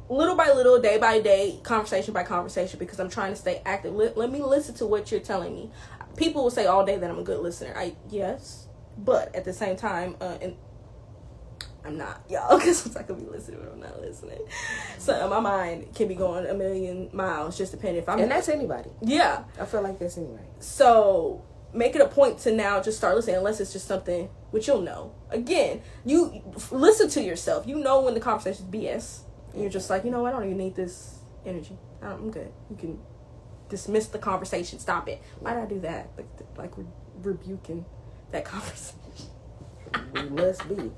little by little, day by day, conversation by conversation, because I'm trying to stay active. Let me listen to what you're telling me. People will say all day that I'm a good listener. Yes, but at the same time, and I'm not, y'all, because I could be listening, but I'm not listening. So my mind can be going a million miles, just depending if I'm. And that's anybody. Yeah, I feel like that's anybody. So make it a point to now just start listening, unless it's just something which you'll know. Again, you listen to yourself. You know when the conversation is BS. You're just like, you know what? I don't even need this energy. I'm good. You can dismiss the conversation. Stop it. Why did I do that? Like we're rebuking that conversation. We must be.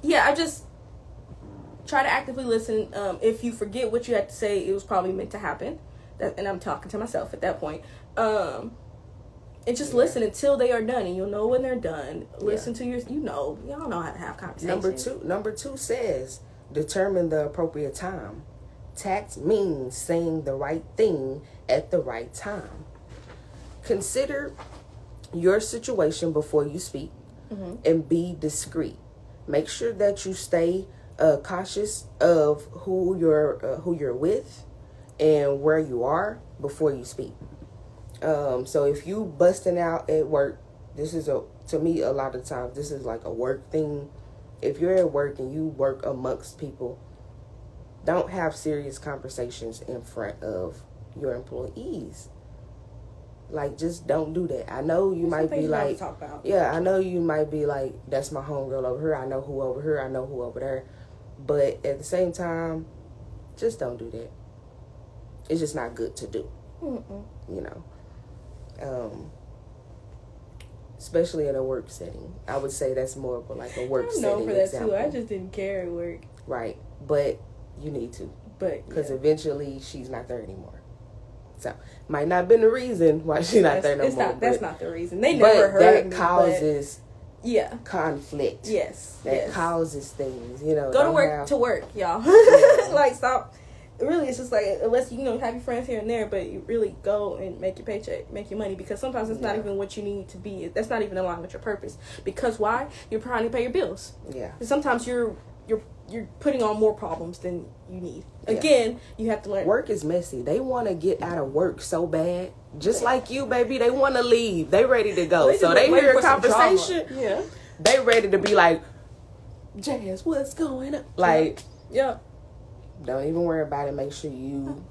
Yeah, I just try to actively listen. If you forget what you had to say, it was probably meant to happen. And I'm talking to myself at that point. And just listen until they are done, and you'll know when they're done. Listen to y'all know how to have conversations. Number two says, determine the appropriate time. Tact means saying the right thing at the right time. Consider your situation before you speak, and be discreet. Make sure that you stay cautious of who you're with and where you are before you speak. So if you busting out at work, to me a lot of times this is like a work thing. If you're at work and you work amongst people, don't have serious conversations in front of your employees. Like, just don't do that. I know you might be like, I know you might be like, that's my homegirl over here. I know who over here. I know who over there. But at the same time, just don't do that. It's just not good to do. You know. Especially in a work setting. I would say that's more of a work setting. I'm known for that example. Too. I just didn't care at work. Right. But you need to. Because eventually she's not there anymore. So, might not have been the reason why she's not there no more. That's not the reason. They never heard me. That causes conflict. Yes. That causes things, you know. Go to work, y'all. Like, stop. Really, it's just like, unless you have your friends here and there, but you really go and make your paycheck, make your money, because sometimes it's not even what you need to be. That's not even aligned with your purpose. Because why? You're trying to pay your bills. Yeah. And sometimes you're putting on more problems than you need. Again, you have to learn. Work is messy. They want to get out of work so bad. Just like you, baby. They want to leave. They ready to go. So they hear a conversation. Yeah. They ready to be like, Jazz, what's going on? Like, don't even worry about it. Make sure you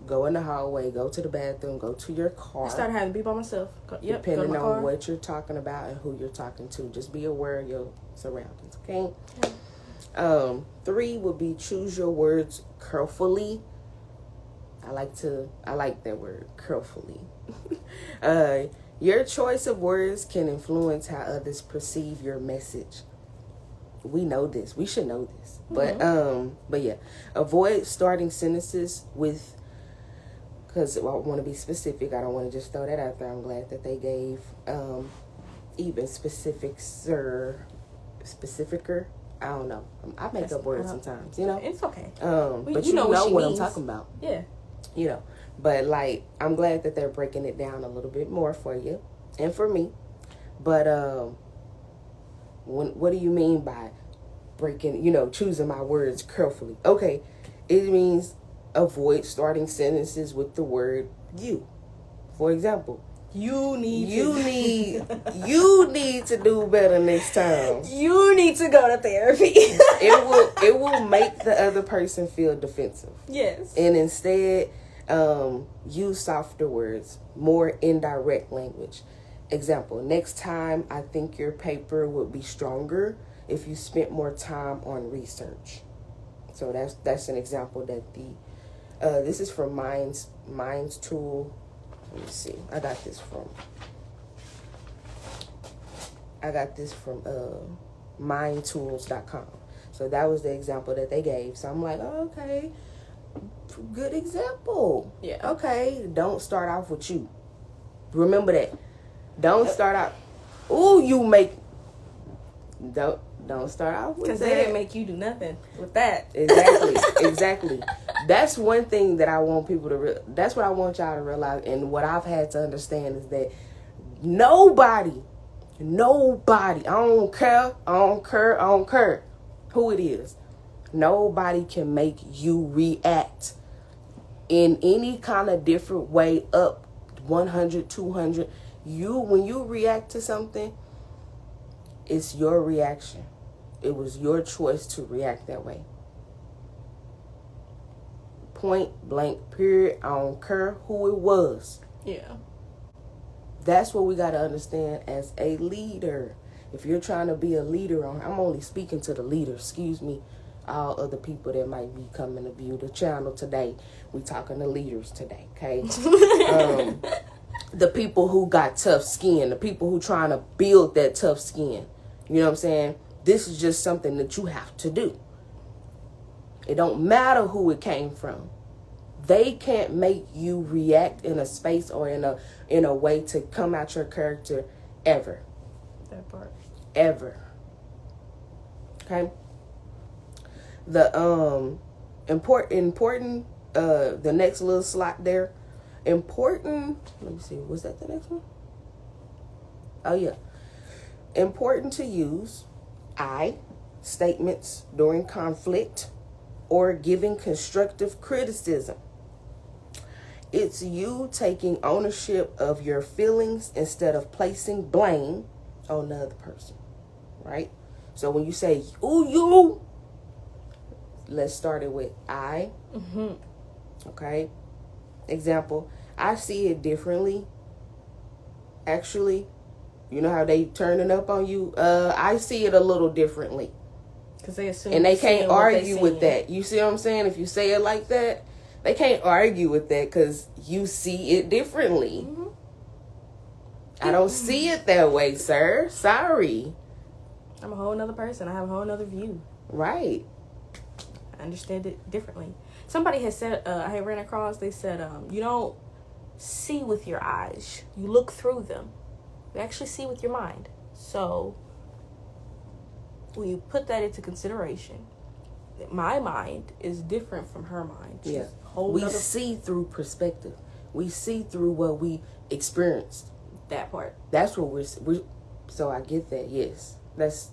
go in the hallway, go to the bathroom, go to your car. I started having to be by myself. Depending on what you're talking about and who you're talking to. Just be aware of your surroundings, okay? Yeah. 3 would be choose your words carefully. I like that word, carefully. Your choice of words can influence how others perceive your message. We know this. We should know this. But yeah, avoid starting sentences with, because I want to be specific. I don't want to just throw that out there. I'm glad that they gave even specificer. I don't know. I make up words sometimes, you know. It's okay. But you know what I'm talking about. Yeah. You know. But like, I'm glad that they're breaking it down a little bit more for you and for me. But what do you mean by breaking, choosing my words carefully? Okay, it means avoid starting sentences with the word you. For example, you need to do better next time. You need to go to therapy. it will make the other person feel defensive. Yes. And instead, use softer words, more indirect language. Example, next time I think your paper would be stronger if you spent more time on research. So that's an example that this is from Minds Tool. Let me see. I got this from mindtools.com. So that was the example that they gave. So I'm like, oh, okay, good example. Yeah. Okay, don't start off with you. Remember that. Don't start out. Don't start off with that. Because they didn't make you do nothing with that. Exactly. That's one thing that I want people to. That's what I want y'all to realize, and what I've had to understand is that nobody Nobody, I don't care who it is. Nobody can make you react in any kind of different way up 100, 200. When you react to something, it's your reaction. It was your choice to react that way. Point blank, period. I don't care who it was. Yeah. That's what we got to understand as a leader. If you're trying to be a leader, I'm only speaking to the leader. Excuse me, all other people that might be coming to view the channel today. We talking to leaders today, okay? The people who got tough skin, the people who trying to build that tough skin. You know what I'm saying? This is just something that you have to do. It don't matter who it came from. They can't make you react in a space or in a way to come out your character ever. That part. Ever. Okay? The important the next little slot there. Important, let me see, was that the next one? Oh yeah. Important to use I statements during conflict or giving constructive criticism. It's you taking ownership of your feelings instead of placing blame on the other person, right? So when you say, ooh, you, let's start it with I. Mm-hmm. Okay? Example, I see it differently. Actually, you know how they turning up on you? I see it a little differently. Because they assume. And they can't argue with that. You see what I'm saying? If you say it like that, they can't argue with that because you see it differently. Mm-hmm. I don't see it that way, sir. Sorry. I'm a whole nother person. I have a whole nother view. Right. I understand it differently. Somebody has said, I had ran across, they said, you don't see with your eyes. You look through them. You actually see with your mind. So, when you put that into consideration, my mind is different from her mind. Yeah. We see through perspective. We see through what we experienced. That part. That's what we're so I get that. Yes. That's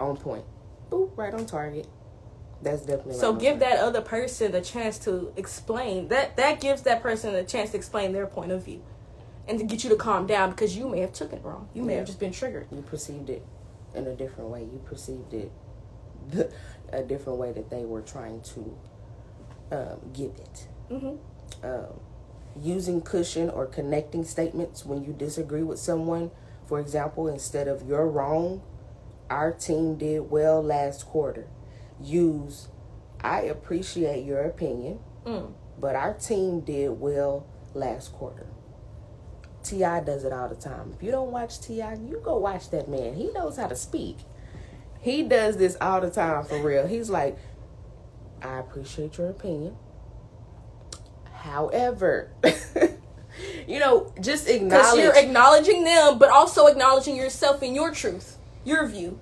on point. Ooh, right on target. That's definitely so right. Give that other person the chance to explain. That gives that person a chance to explain their point of view. And to get you to calm down because you may have took it wrong. You may have just been triggered. You perceived it in a different way. You perceived it a different way that they were trying to give it. Mm-hmm. Using cushion or connecting statements when you disagree with someone. For example, instead of "you're wrong," "our team did well last quarter." Use "I appreciate your opinion, but our team did well last quarter." T.I. does it all the time. If you don't watch T.I., you go watch that man. He knows how to speak. He does this all the time for real. He's like, "I appreciate your opinion. However," just acknowledge. Because you're acknowledging them, but also acknowledging yourself and your truth, your view.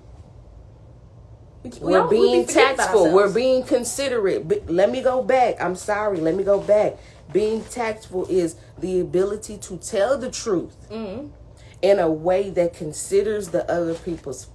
We're being tactful. We're being considerate. Let me go back. I'm sorry. Let me go back. Being tactful is the ability to tell the truth in a way that considers the other people's